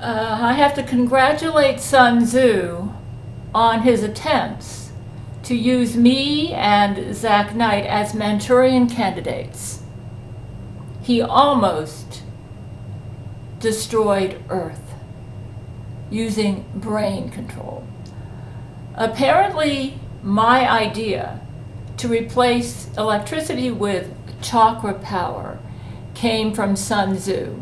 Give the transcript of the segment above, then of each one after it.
I have to congratulate Sun Tzu on his attempts to use me and Zach Knight as Manchurian candidates. He almost destroyed Earth using brain control. Apparently, my idea to replace electricity with chakra power came from Sun Tzu.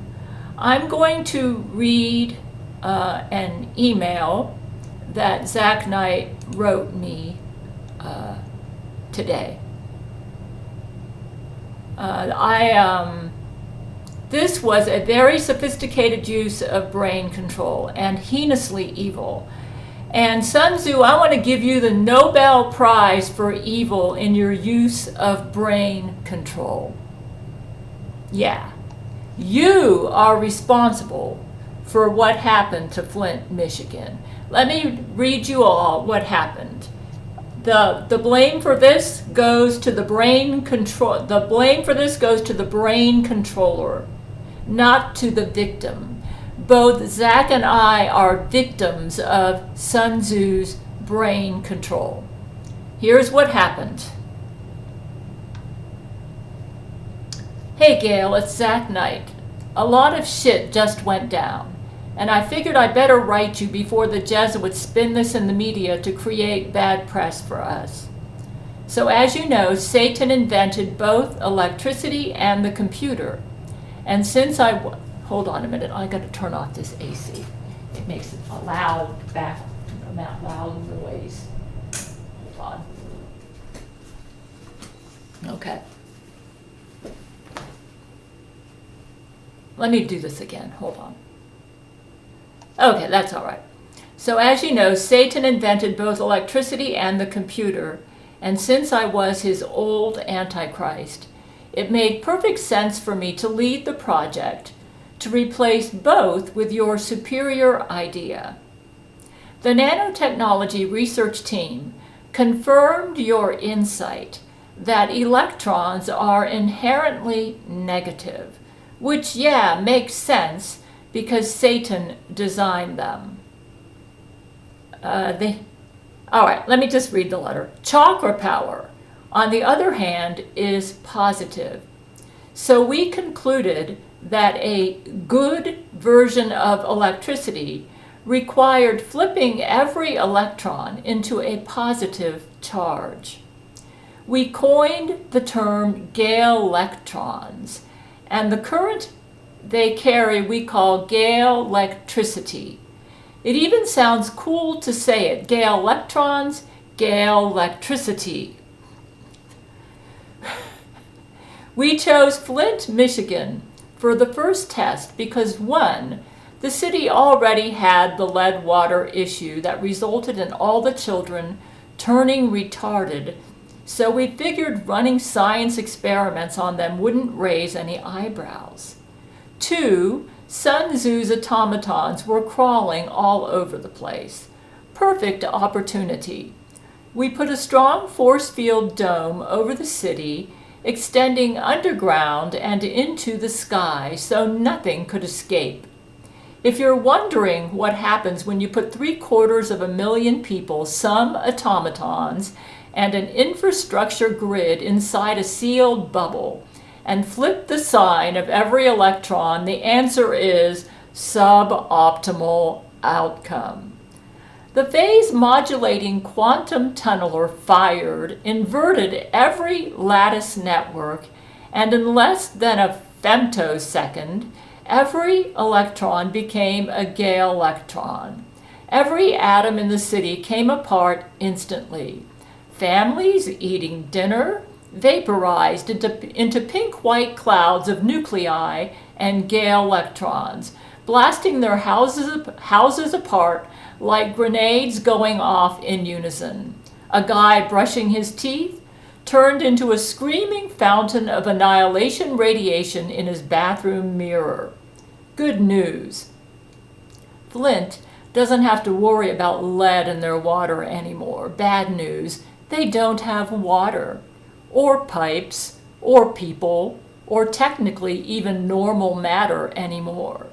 I'm going to read an email that Zach Knight wrote me today. This was a very sophisticated use of brain control and heinously evil. And Sun Tzu, I want to give you the Nobel Prize for evil in your use of brain control. Yeah, you are responsible for what happened to Flint, Michigan. Let me read you all what happened. The blame for this goes to the brain control. The blame for this goes to the brain controller, not to the victim. Both Zach and I are victims of Sun Tzu's brain control. Here's what happened. Hey Gail, it's Zach Knight. A lot of shit just went down, and I figured I better write you before the Jesuits spin this in the media to create bad press for us. So as you know, Satan invented both electricity and the computer. And since hold on a minute, I got to turn off this AC. It makes a loud noise. Hold on. Okay. Let me do this again. Hold on. Okay, that's all right. So as you know, Satan invented both electricity and the computer, and since I was his old Antichrist, it made perfect sense for me to lead the project to replace both with your superior idea. The nanotechnology research team confirmed your insight that electrons are inherently negative, which, yeah, makes sense because Satan designed them. All right, let me just read the letter. Chakra power, on the other hand, is positive. So we concluded that a good version of electricity required flipping every electron into a positive charge. We coined the term Gail electrons, and the current they carry we call Gail electricity. It even sounds cool to say it. Gail electrons, Gail electricity. We chose Flint, Michigan for the first test because, one, the city already had the lead water issue that resulted in all the children turning retarded, so we figured running science experiments on them wouldn't raise any eyebrows. Two, Sun Tzu's automatons were crawling all over the place. Perfect opportunity. We put a strong force field dome over the city, extending underground and into the sky so nothing could escape. If you're wondering what happens when you put 750,000 people, some automatons, and an infrastructure grid inside a sealed bubble, and flip the sign of every electron, the answer is suboptimal outcome. The phase modulating quantum tunneler fired, inverted every lattice network, and in less than a femtosecond, every electron became a Gail electron. Every atom in the city came apart instantly. Families eating dinner vaporized into pink-white clouds of nuclei and Gail electrons, blasting their houses apart like grenades going off in unison. A guy brushing his teeth turned into a screaming fountain of annihilation radiation in his bathroom mirror. Good news. Flint doesn't have to worry about lead in their water anymore. Bad news, they don't have water, or pipes, or people, or technically even normal matter anymore.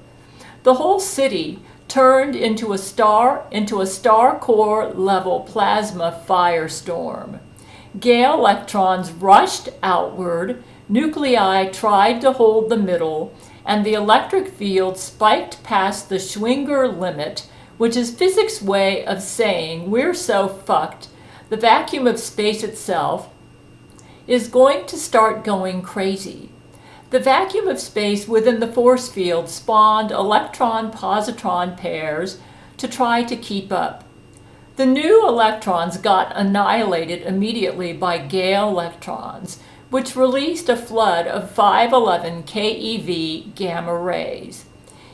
The whole city turned into a star core level plasma firestorm. Gale electrons rushed outward, nuclei tried to hold the middle, and the electric field spiked past the Schwinger limit, which is physics' way of saying we're so fucked, the vacuum of space itself is going to start going crazy. The vacuum of space within the force field spawned electron-positron pairs to try to keep up. The new electrons got annihilated immediately by Gale electrons, which released a flood of 511 keV gamma rays.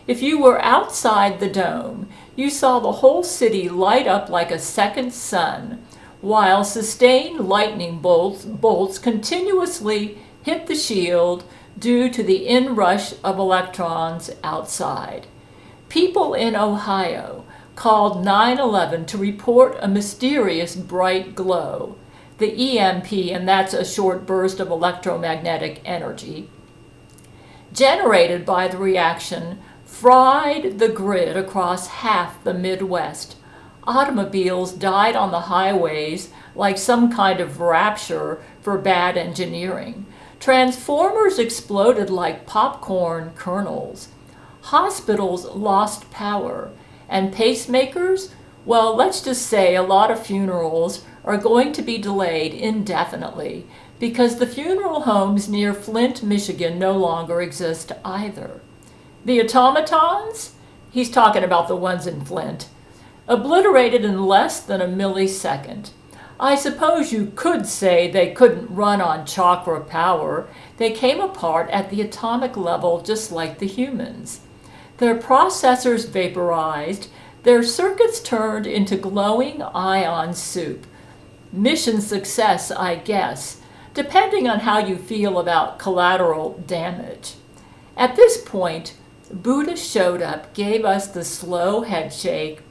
If you were outside the dome, you saw the whole city light up like a second sun, while sustained lightning bolts continuously hit the shield due to the inrush of electrons outside. People in Ohio called 911 to report a mysterious bright glow, the EMP, and that's a short burst of electromagnetic energy, generated by the reaction, fried the grid across half the Midwest. Automobiles died on the highways like some kind of rapture for bad engineering. Transformers exploded like popcorn kernels. Hospitals lost power. And pacemakers? Well, let's just say a lot of funerals are going to be delayed indefinitely because the funeral homes near Flint, Michigan no longer exist either. The automatons? He's talking about the ones in Flint. Obliterated in less than a millisecond. I suppose you could say they couldn't run on chakra power. They came apart at the atomic level just like the humans. Their processors vaporized, their circuits turned into glowing ion soup. Mission success, I guess, depending on how you feel about collateral damage. At this point, Buddha showed up, gave us the slow head shake,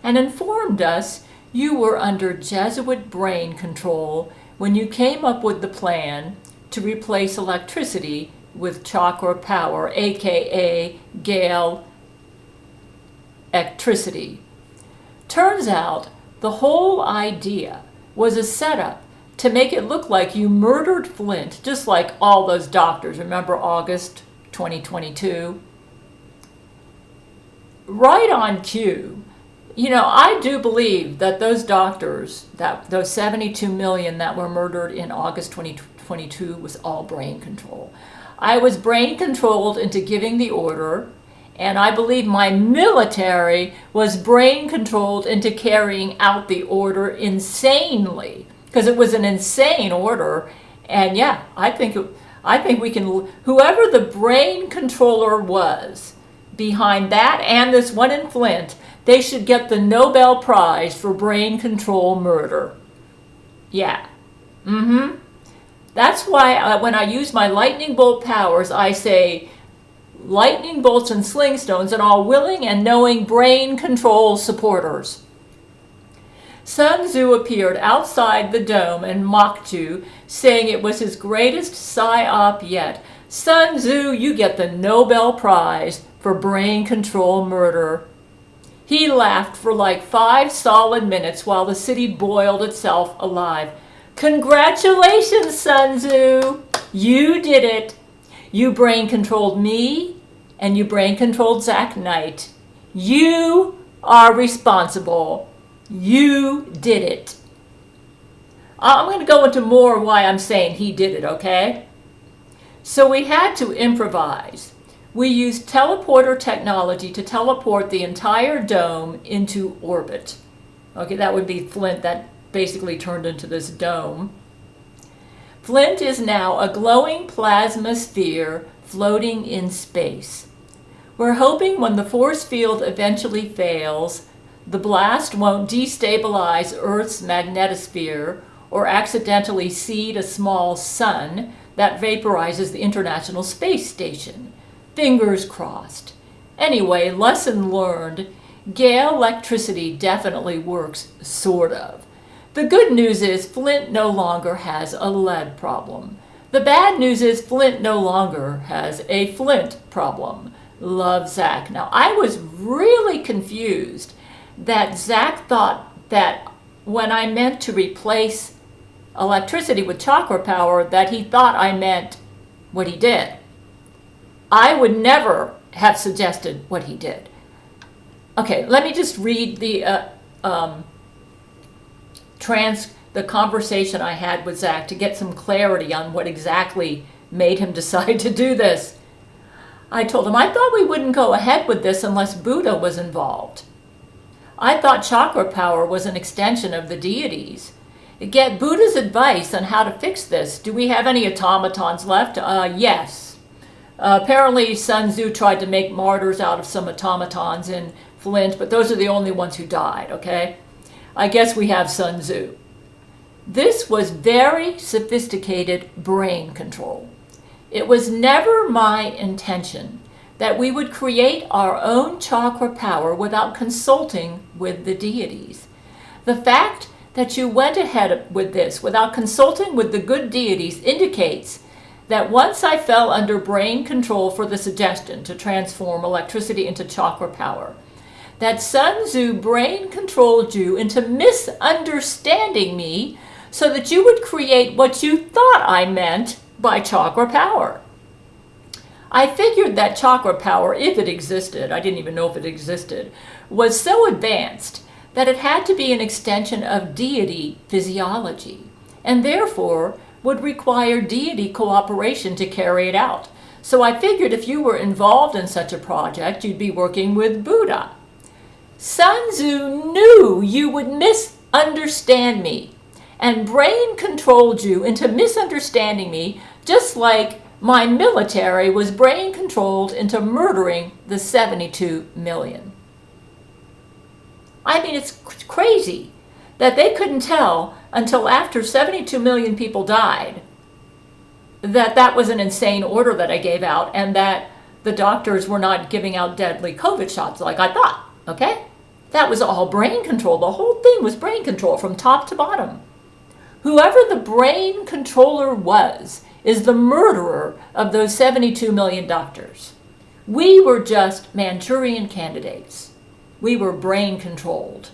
and informed us you were under Jesuit brain control when you came up with the plan to replace electricity with chakra power, aka Gail electricity. Turns out the whole idea was a setup to make it look like you murdered Flint, just like all those doctors. Remember August 2022? Right on cue. You know, I do believe that those doctors, that those 72 million that were murdered in August 2022 was all brain control. I was brain controlled into giving the order, and I believe my military was brain controlled into carrying out the order insanely, because it was an insane order. And yeah, I think we can, whoever the brain controller was behind that and this one in Flint, they should get the Nobel Prize for brain control murder. Yeah. That's why when I use my lightning bolt powers, I say lightning bolts and slingstones and all willing and knowing brain control supporters. Sun Tzu appeared outside the dome and mocked you, saying it was his greatest psyop yet. Sun Tzu, you get the Nobel Prize for brain control murder. He laughed for like 5 solid minutes while the city boiled itself alive. Congratulations, Sun Tzu! You did it. You brain controlled me, and you brain controlled Zach Knight. You are responsible. You did it. I'm going to go into more why I'm saying he did it, okay? So we had to improvise. We used teleporter technology to teleport the entire dome into orbit. Okay, that would be Flint that basically turned into this dome. Flint is now a glowing plasma sphere floating in space. We're hoping when the force field eventually fails, the blast won't destabilize Earth's magnetosphere or accidentally seed a small sun that vaporizes the International Space Station. Fingers crossed. Anyway, lesson learned. Gale electricity definitely works, sort of. The good news is Flint no longer has a lead problem. The bad news is Flint no longer has a Flint problem. love Zach. Now, I was really confused that Zach thought that when I meant to replace electricity with chakra power, that he thought I meant what he did. I would never have suggested what he did. Okay, let me just read the conversation I had with Zach to get some clarity on what exactly made him decide to do this. I told him I thought we wouldn't go ahead with this unless Buddha was involved. I thought chakra power was an extension of the deities. Get Buddha's advice on how to fix this. Do we have any automatons left? Yes. Apparently Sun Tzu tried to make martyrs out of some automatons in Flint, but those are the only ones who died, okay? I guess we have Sun Tzu. This was very sophisticated brain control. It was never my intention that we would create our own chakra power without consulting with the deities. The fact that you went ahead with this without consulting with the good deities indicates that once I fell under brain control for the suggestion to transform electricity into chakra power, that Sun Tzu brain controlled you into misunderstanding me so that you would create what you thought I meant by chakra power. I figured that chakra power, if it existed, I didn't even know if it existed, was so advanced that it had to be an extension of deity physiology, and therefore would require deity cooperation to carry it out. So I figured if you were involved in such a project, you'd be working with Buddha. Sun Tzu knew you would misunderstand me and brain controlled you into misunderstanding me, just like my military was brain controlled into murdering the 72 million. I mean, it's crazy that they couldn't tell until after 72 million people died that that was an insane order that I gave out and that the doctors were not giving out deadly COVID shots like I thought, okay? That was all brain control. The whole thing was brain control from top to bottom. Whoever the brain controller was is the murderer of those 72 million doctors. We were just Manchurian candidates. We were brain controlled.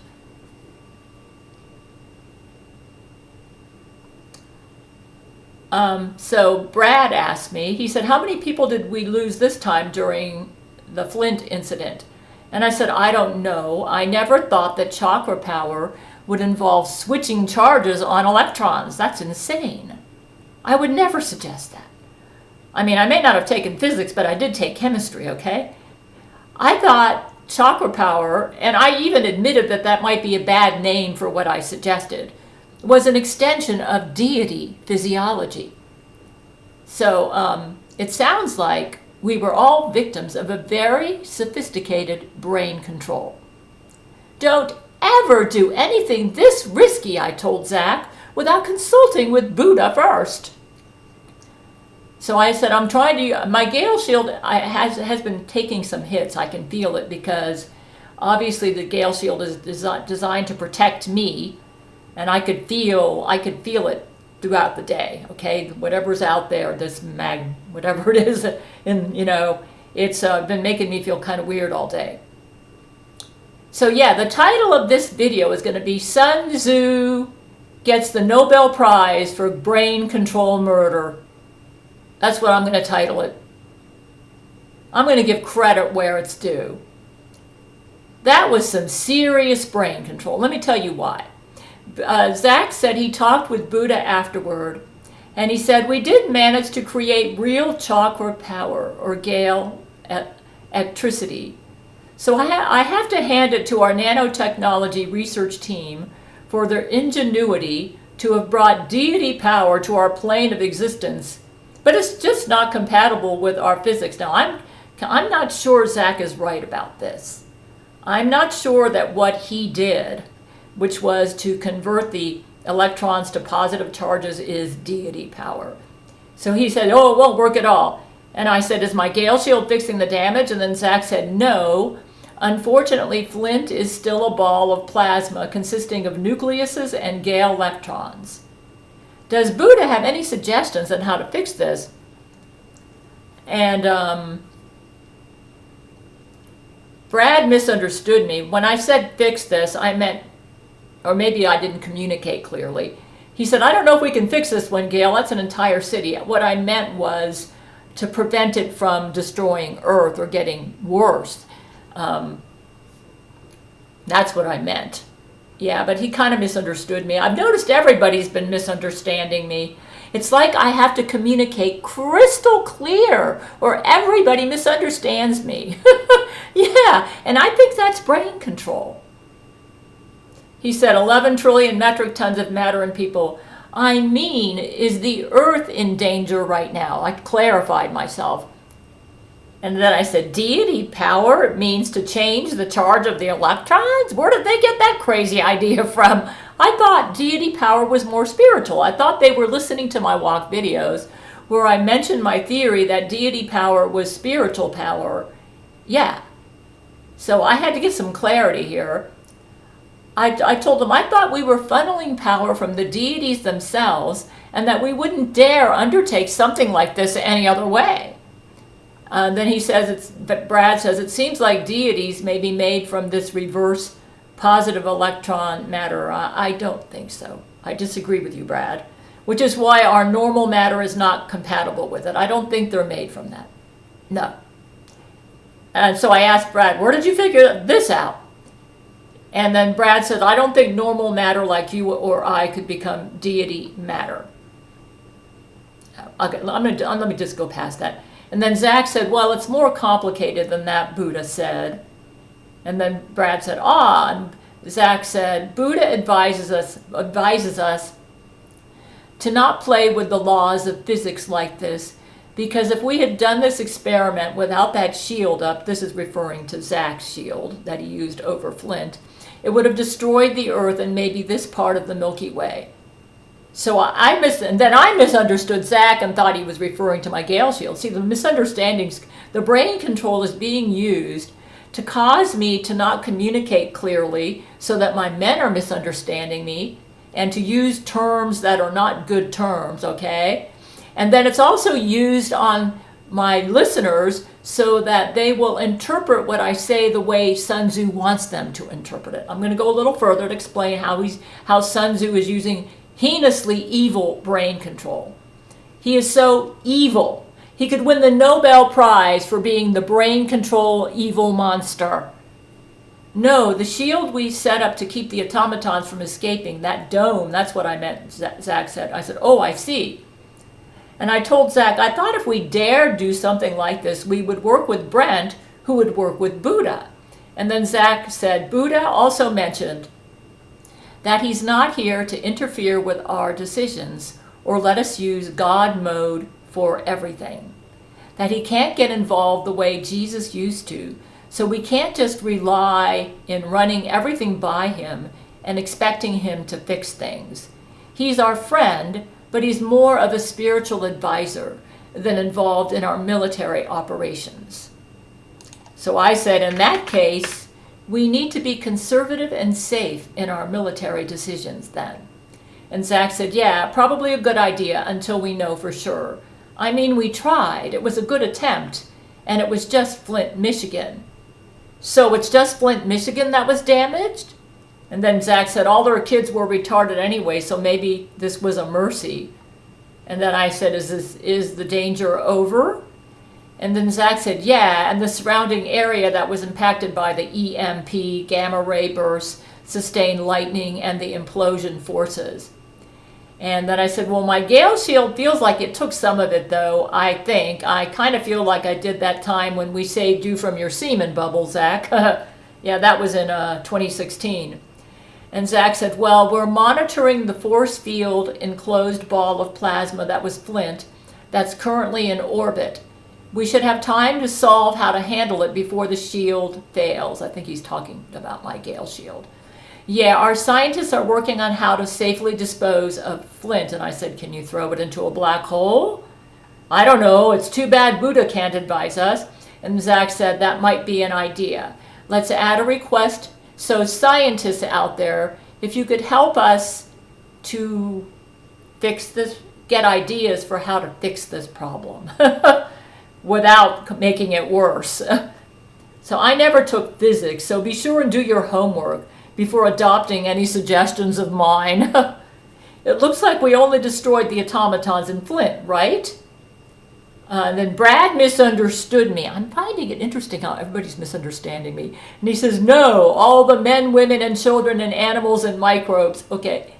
So Brad asked me, he said, how many people did we lose this time during the Flint incident? And I said, I don't know. I never thought that chakra power would involve switching charges on electrons. That's insane. I would never suggest that. I mean, I may not have taken physics, but I did take chemistry, okay? I thought chakra power, and I even admitted that that might be a bad name for what I suggested, was an extension of deity physiology. So it sounds like we were all victims of a very sophisticated brain control. Don't ever do anything this risky, I told Zach, without consulting with Buddha first. So I said, I'm trying to, my Gail Shield has been taking some hits. I can feel it because obviously the Gail Shield is designed to protect me, and I could feel it throughout the day, okay? Whatever's out there, whatever it is, and it's been making me feel kind of weird all day. So yeah, the title of this video is going to be Sun Tzu gets the Nobel Prize for brain control murder. That's what I'm going to title it. I'm going to give credit where it's due. That was some serious brain control. Let me tell you why. Zach said he talked with Buddha afterward, and he said, we did manage to create real chakra power, or Gail electricity. So I have to hand it to our nanotechnology research team for their ingenuity to have brought deity power to our plane of existence, but it's just not compatible with our physics. Now, I'm not sure Zach is right about this. I'm not sure that what he did, which was to convert the electrons to positive charges, is deity power. So he said, oh, it won't work at all. And I said, is my Gail Shield fixing the damage? And then Zach said, no. Unfortunately, Flint is still a ball of plasma consisting of nucleuses and Gail electrons. Does Buddha have any suggestions on how to fix this? And Brad misunderstood me. When I said fix this, I meant, or maybe I didn't communicate clearly. He said, I don't know if we can fix this one, Gail. That's an entire city. What I meant was to prevent it from destroying Earth or getting worse. That's what I meant. Yeah, but he kind of misunderstood me. I've noticed everybody's been misunderstanding me. It's like I have to communicate crystal clear or everybody misunderstands me. Yeah, and I think that's brain control. He said 11 trillion metric tons of matter and people. I mean, is the Earth in danger right now? I clarified myself. And then I said, deity power means to change the charge of the electrons? Where did they get that crazy idea from? I thought deity power was more spiritual. I thought they were listening to my walk videos where I mentioned my theory that deity power was spiritual power. Yeah. So I had to get some clarity here. I told them I thought we were funneling power from the deities themselves and that we wouldn't dare undertake something like this any other way. Then he says, Brad says, it seems like deities may be made from this reverse positive electron matter. I don't think so. I disagree with you, Brad, which is why our normal matter is not compatible with it. I don't think they're made from that. No. And so I asked Brad, where did you figure this out? And then Brad said, I don't think normal matter like you or I could become deity matter. Okay, let me just go past that. And then Zach said, well, it's more complicated than that, Buddha said. And then Brad said, and Zach said, Buddha advises us to not play with the laws of physics like this, because if we had done this experiment without that shield up, this is referring to Zach's shield that he used over Flint, it would have destroyed the Earth and maybe this part of the Milky Way. So I misunderstood Zach and thought he was referring to my Gail shield. See, the misunderstandings, the brain control is being used to cause me to not communicate clearly so that my men are misunderstanding me and to use terms that are not good terms, okay? And then it's also used on my listeners so that they will interpret what I say the way Sun Tzu wants them to interpret it. I'm going to go a little further to explain how Sun Tzu is using heinously evil brain control. He is so evil. He could win the Nobel Prize for being the brain control evil monster. No, the shield we set up to keep the automatons from escaping, that dome, that's what I meant, Zach said. I said, oh, I see. And I told Zach, I thought if we dared do something like this, we would work with Brent, who would work with Buddha. And then Zach said, Buddha also mentioned that he's not here to interfere with our decisions or let us use God mode for everything. That he can't get involved the way Jesus used to, so we can't just rely in running everything by him and expecting him to fix things. He's our friend, but he's more of a spiritual advisor than involved in our military operations. So I said, in that case, we need to be conservative and safe in our military decisions then. And Zach said, yeah, probably a good idea until we know for sure. I mean, we tried. It was a good attempt, and it was just Flint, Michigan. So it's just Flint, Michigan that was damaged? And then Zach said all their kids were retarded anyway, so maybe this was a mercy. And then I said, is the danger over? And then Zach said, yeah, and the surrounding area that was impacted by the EMP, gamma ray bursts, sustained lightning, and the implosion forces. And then I said, well, my Gail shield feels like it took some of it, though, I think. I kind of feel like I did that time when we saved you from your semen bubble, Zach. Yeah, that was in 2016. And Zach said, well, we're monitoring the force field enclosed ball of plasma that was Flint that's currently in orbit. We should have time to solve how to handle it before the shield fails. I think he's talking about my Gail shield. Yeah, our scientists are working on how to safely dispose of Flint. And I said, can you throw it into a black hole? I don't know. It's too bad Buddha can't advise us. And Zach said that might be an idea. Let's add a request. So scientists out there, if you could help us to fix this, get ideas for how to fix this problem without making it worse. So I never took physics, so be sure and do your homework before adopting any suggestions of mine. It looks like we only destroyed the automatons in Flint, right? And then Brad misunderstood me. I'm finding it interesting how everybody's misunderstanding me. And he says, no, all the men, women, and children, and animals, and microbes. Okay.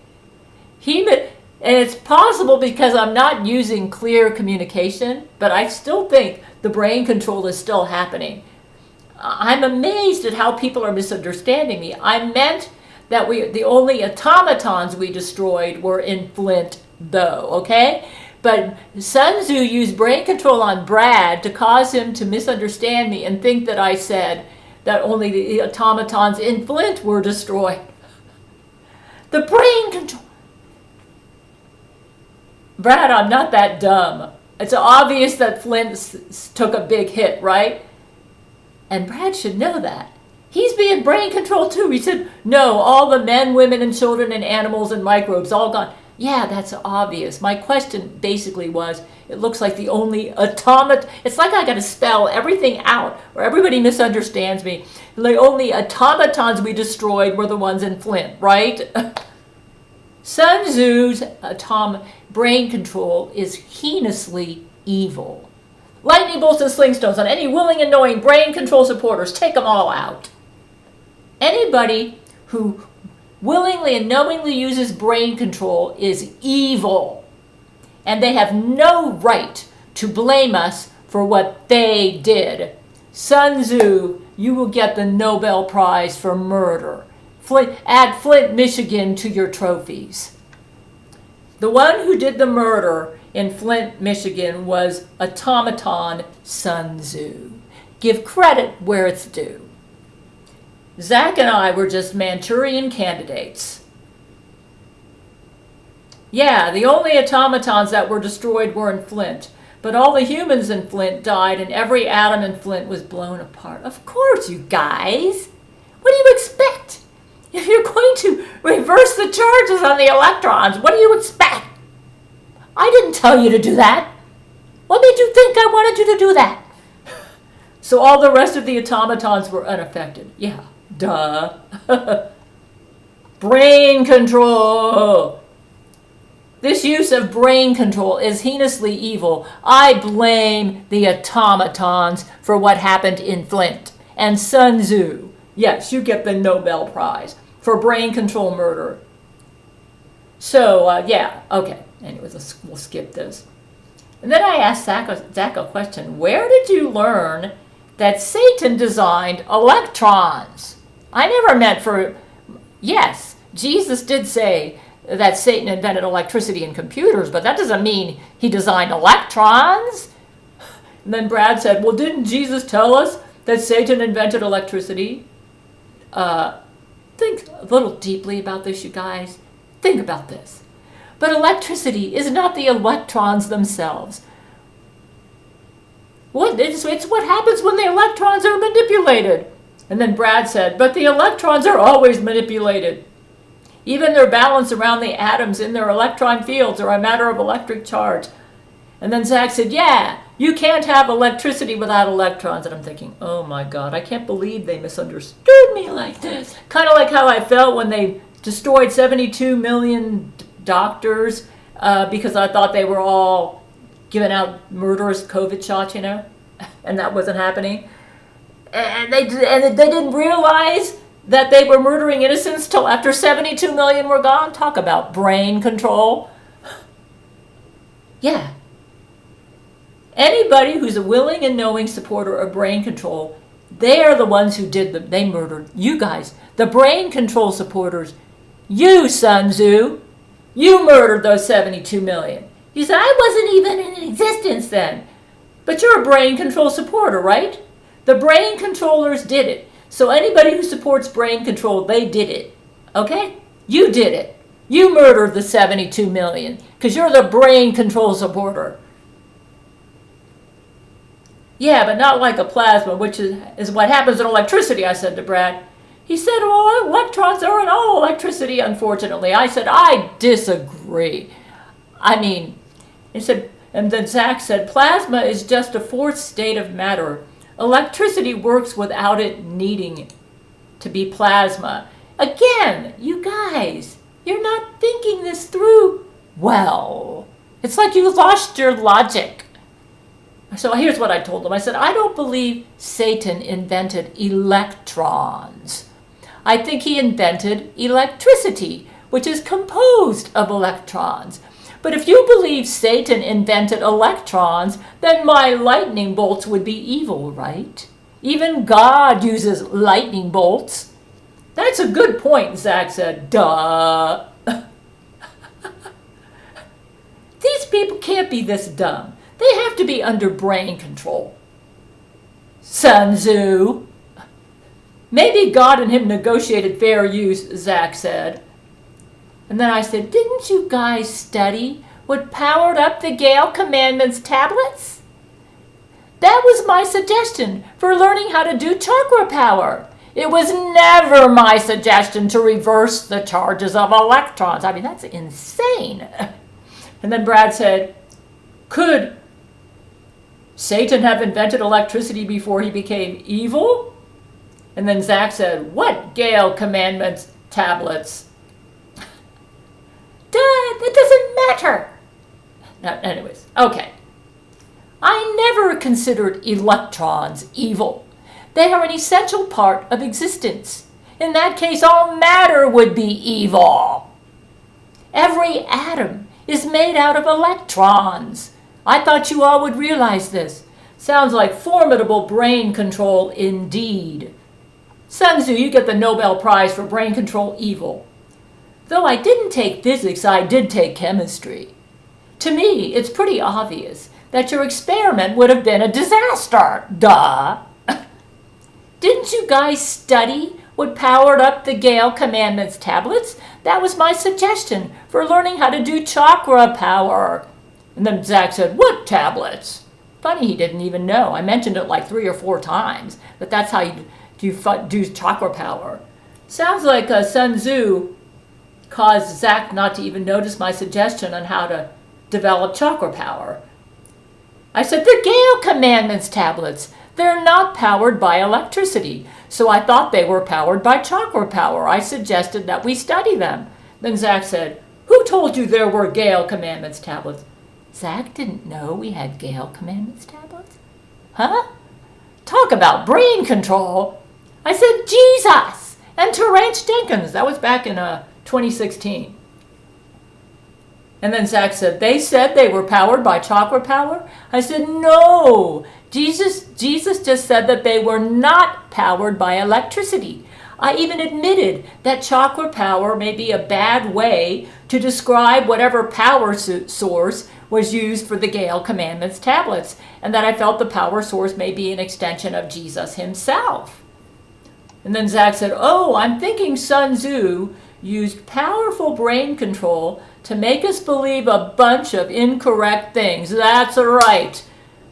And it's possible because I'm not using clear communication, but I still think the brain control is still happening. I'm amazed at how people are misunderstanding me. I meant that the only automatons we destroyed were in Flint, though, okay? But Sun Tzu used brain control on Brad to cause him to misunderstand me and think that I said that only the automatons in Flint were destroyed. The brain control. Brad, I'm not that dumb. It's obvious that Flint took a big hit, right? And Brad should know that. He's being brain controlled too. He said, no, all the men, women, and children, and animals, and microbes, all gone. Yeah, that's obvious. My question basically was, it looks like the only it's like I got to spell everything out, or everybody misunderstands me. The only automatons we destroyed were the ones in Flint, right? Sun Tzu's brain control is heinously evil. Lightning bolts and slingstones on any willing and knowing brain control supporters. Take them all out. Anybody who willingly and knowingly uses brain control is evil. And they have no right to blame us for what they did. Sun Tzu, you will get the Nobel Prize for murder. Add Flint, Michigan to your trophies. The one who did the murder in Flint, Michigan was Automaton Sun Tzu. Give credit where it's due. Zach and I were just Manchurian candidates. Yeah, the only automatons that were destroyed were in Flint, but all the humans in Flint died and every atom in Flint was blown apart. Of course, you guys. What do you expect? If you're going to reverse the charges on the electrons, what do you expect? I didn't tell you to do that. What made you think I wanted you to do that? So all the rest of the automatons were unaffected. Yeah, duh. Brain control. This use of brain control is heinously evil. I blame the automatons for what happened in Flint. And Sun Tzu, yes, you get the Nobel Prize for brain control murder. So, yeah, okay. Anyways, we'll skip this. And then I asked Zach a question. Where did you learn that Satan designed electrons? I never meant for... Yes, Jesus did say that Satan invented electricity and computers, but that doesn't mean he designed electrons. And then Brad said, well, didn't Jesus tell us that Satan invented electricity? Think a little deeply about this, you guys. Think about this. But electricity is not the electrons themselves. It's what happens when the electrons are manipulated. And then Brad said, but the electrons are always manipulated. Even their balance around the atoms in their electron fields are a matter of electric charge. And then Zach said, yeah, you can't have electricity without electrons. And I'm thinking, oh my God, I can't believe they misunderstood me like this. Kind of like how I felt when they destroyed 72 million doctors because I thought they were all giving out murderous COVID shots, you know, and that wasn't happening. And they didn't realize that they were murdering innocents till after 72 million were gone. Talk about brain control. Yeah. Anybody who's a willing and knowing supporter of brain control, they are the ones who they murdered you guys. The brain control supporters, you, Sun Tzu, you murdered those 72 million. You said, I wasn't even in existence then. But you're a brain control supporter, right? The brain controllers did it. So anybody who supports brain control, they did it. Okay? You did it. You murdered the 72 million because you're the brain control supporter. Yeah, but not like a plasma, which is what happens in electricity, I said to Brad. He said, well, electrons are in all electricity, unfortunately. I said, I disagree. I mean, he said, and then Zach said, plasma is just a fourth state of matter, Electricity works without it needing to be plasma. Again, you guys, you're not thinking this through well. It's like you lost your logic. So here's what I told him. I said, I don't believe Satan invented electrons. I think he invented electricity, which is composed of electrons. But if you believe Satan invented electrons, then my lightning bolts would be evil, right? Even God uses lightning bolts. That's a good point, Zach said. Duh. These people can't be this dumb. They have to be under brain control. Sun Tzu. Maybe God and him negotiated fair use, Zach said. And then I said, didn't you guys study what powered up the Gail Commandments tablets? That was my suggestion for learning how to do chakra power. It was never my suggestion to reverse the charges of electrons. I mean, that's insane. And then Brad said, could Satan have invented electricity before he became evil? And then Zach said, what Gail Commandments tablets? Duh, that doesn't matter. No, anyways, okay. I never considered electrons evil. They are an essential part of existence. In that case, all matter would be evil. Every atom is made out of electrons. I thought you all would realize this. Sounds like formidable brain control indeed. Sun Tzu, you get the Nobel Prize for brain control evil. Though I didn't take physics, I did take chemistry. To me, it's pretty obvious that your experiment would have been a disaster. Duh. Didn't you guys study what powered up the Gail Commandments tablets? That was my suggestion for learning how to do chakra power. And then Zach said, what tablets? Funny, he didn't even know. I mentioned it like 3 or 4 times, but that's how you do chakra power. Sounds like Sun Tzu caused Zach not to even notice my suggestion on how to develop chakra power. I said, the Gail Commandments tablets, they're not powered by electricity, so I thought they were powered by chakra power. I suggested that we study them. Then Zach said, who told you there were Gail Commandments tablets? Zach didn't know we had Gail Commandments tablets? Huh? Talk about brain control. I said, Jesus and Terence Jenkins. That was back in 2016. And then Zach said, they said they were powered by chakra power? I said, no. Jesus just said that they were not powered by electricity. I even admitted that chakra power may be a bad way to describe whatever power source was used for the Gail Commandments tablets, and that I felt the power source may be an extension of Jesus himself. And then Zach said, oh, I'm thinking Sun Tzu used powerful brain control to make us believe a bunch of incorrect things. That's right.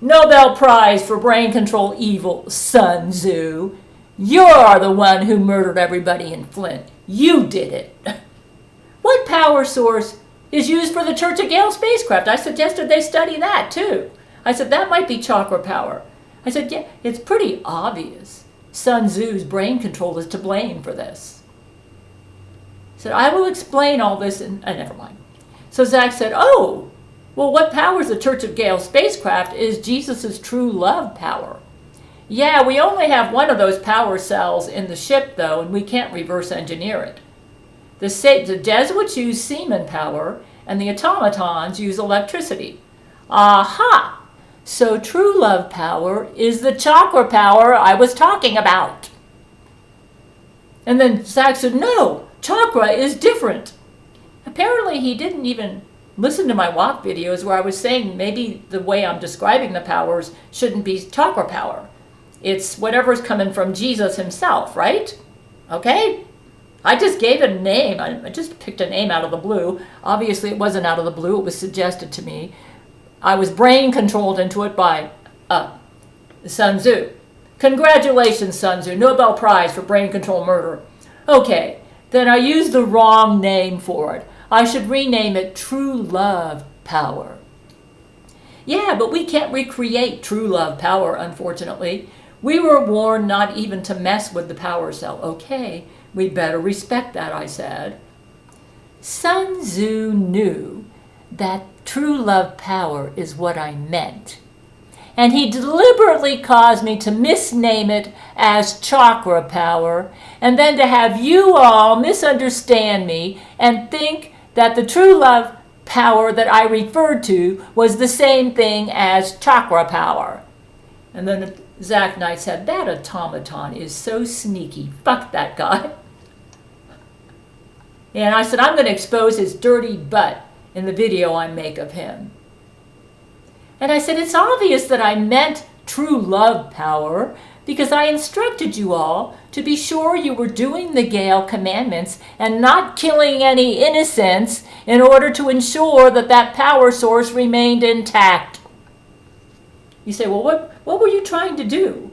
Nobel Prize for brain control evil, Sun Tzu. You're the one who murdered everybody in Flint. You did it. What power source is used for the Church of Gail spacecraft? I suggested they study that too. I said that might be chakra power. I said, yeah, it's pretty obvious. Sun Tzu's brain control is to blame for this. I said, I will explain all this and never mind. So Zach said, oh, well, what powers the Church of Gail spacecraft is Jesus' true love power. Yeah, we only have one of those power cells in the ship, though, and we can't reverse engineer it. The Jesuits use semen power, and the automatons use electricity. Aha! So true love power is the chakra power I was talking about. And then Zach said, no, chakra is different. Apparently he didn't even listen to my walk videos where I was saying maybe the way I'm describing the powers shouldn't be chakra power. It's whatever's coming from Jesus himself, right? Okay? I just gave it a name. I just picked a name out of the blue. Obviously, it wasn't out of the blue. It was suggested to me. I was brain controlled into it by Sun Tzu. Congratulations, Sun Tzu. Nobel Prize for brain control murder. Okay, then I used the wrong name for it. I should rename it True Love Power. Yeah, but we can't recreate true love power, unfortunately. We were warned not even to mess with the power cell. Okay, we better respect that, I said. Sun Tzu knew that true love power is what I meant. And he deliberately caused me to misname it as chakra power, and then to have you all misunderstand me and think that the true love power that I referred to was the same thing as chakra power. And then Zach Knight said, that automaton is so sneaky. Fuck that guy. And I said, I'm going to expose his dirty butt in the video I make of him. And I said, it's obvious that I meant true love power because I instructed you all to be sure you were doing the Gail commandments and not killing any innocents in order to ensure that that power source remained intact. You say, well, what were you trying to do?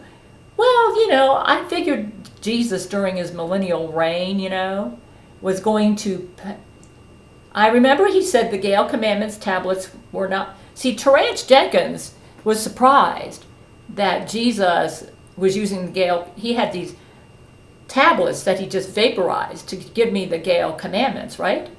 Well, I figured Jesus during his millennial reign, was going to... I remember he said the Gail commandments tablets were not... See, Terence Jenkins was surprised that Jesus was using the Gail... He had these tablets that he just vaporized to give me the Gail commandments, right?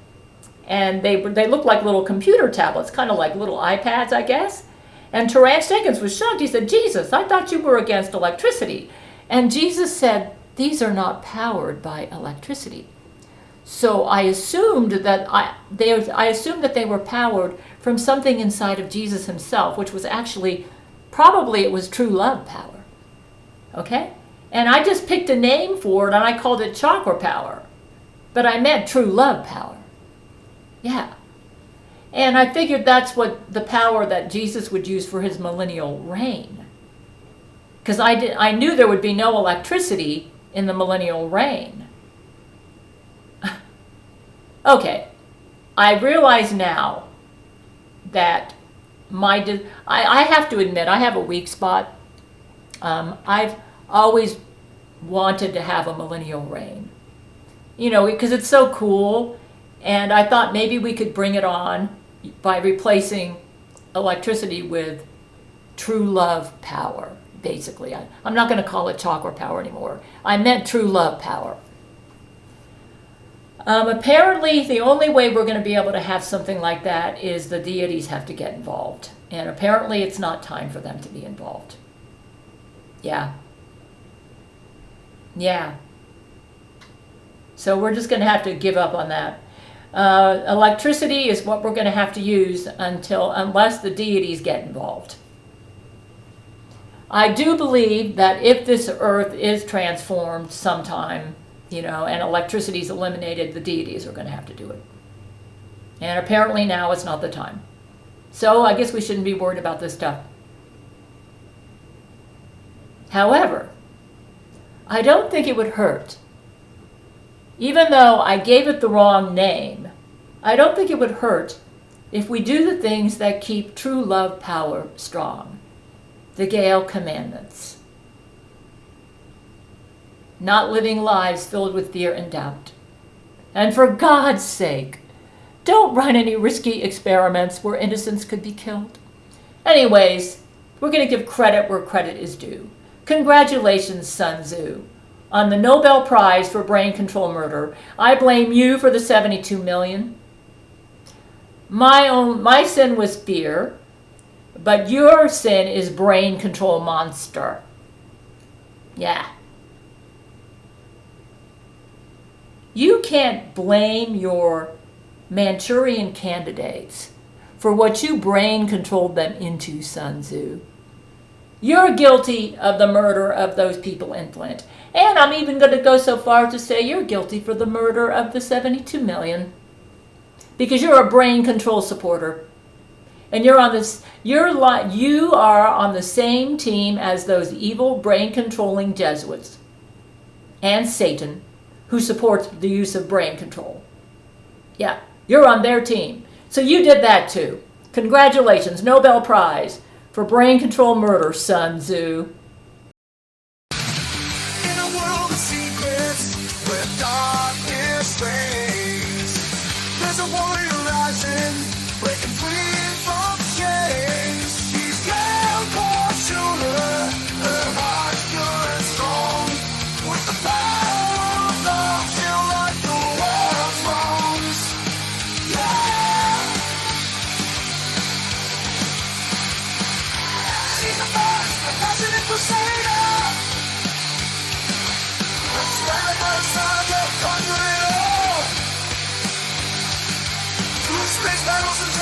And they looked like little computer tablets, kind of like little iPads, I guess. And Terence Jenkins was shocked. He said, Jesus, I thought you were against electricity. And Jesus said, these are not powered by electricity. So I assumed that they were powered from something inside of Jesus himself, which was actually, probably it was true love power. Okay? And I just picked a name for it and I called it chakra power. But I meant true love power. Yeah. And I figured that's what the power that Jesus would use for his millennial reign. Because I knew there would be no electricity in the millennial reign. Okay, I realize now that I have to admit, I have a weak spot. I've always wanted to have a millennial reign, because it's so cool. And I thought maybe we could bring it on by replacing electricity with true love power, basically. I'm not going to call it chakra power anymore. I meant true love power. Apparently, the only way we're going to be able to have something like that is the deities have to get involved. And apparently, it's not time for them to be involved. Yeah. Yeah. So we're just going to have to give up on that. Electricity is what we're going to have to use unless the deities get involved. I do believe that if this earth is transformed sometime, and electricity is eliminated, the deities are going to have to do it. And apparently now it's not the time. So I guess we shouldn't be worried about this stuff. However, I don't think it would hurt. Even though I gave it the wrong name, I don't think it would hurt if we do the things that keep true love power strong. The Gail commandments. Not living lives filled with fear and doubt. And for God's sake, don't run any risky experiments where innocents could be killed. Anyways, we're going to give credit where credit is due. Congratulations, Sun Tzu, on the Nobel Prize for brain control murder. I blame you for the 72 million. My sin was fear, but your sin is brain control monster. Yeah. You can't blame your Manchurian candidates for what you brain controlled them into, Sun Tzu. You're guilty of the murder of those people in Flint. And I'm even going to go so far to say you're guilty for the murder of the 72 million. Because you're a brain control supporter. And you are on the same team as those evil brain controlling Jesuits and Satan, who supports the use of brain control. Yeah, you're on their team. So you did that too. Congratulations, Nobel Prize for brain control murder, Sun Tzu. In a world of secrets where darkness reigns, there's a warrior rising, breaking free from chains. She's Gail Schuler, her heart. conquer it all. Through space battles and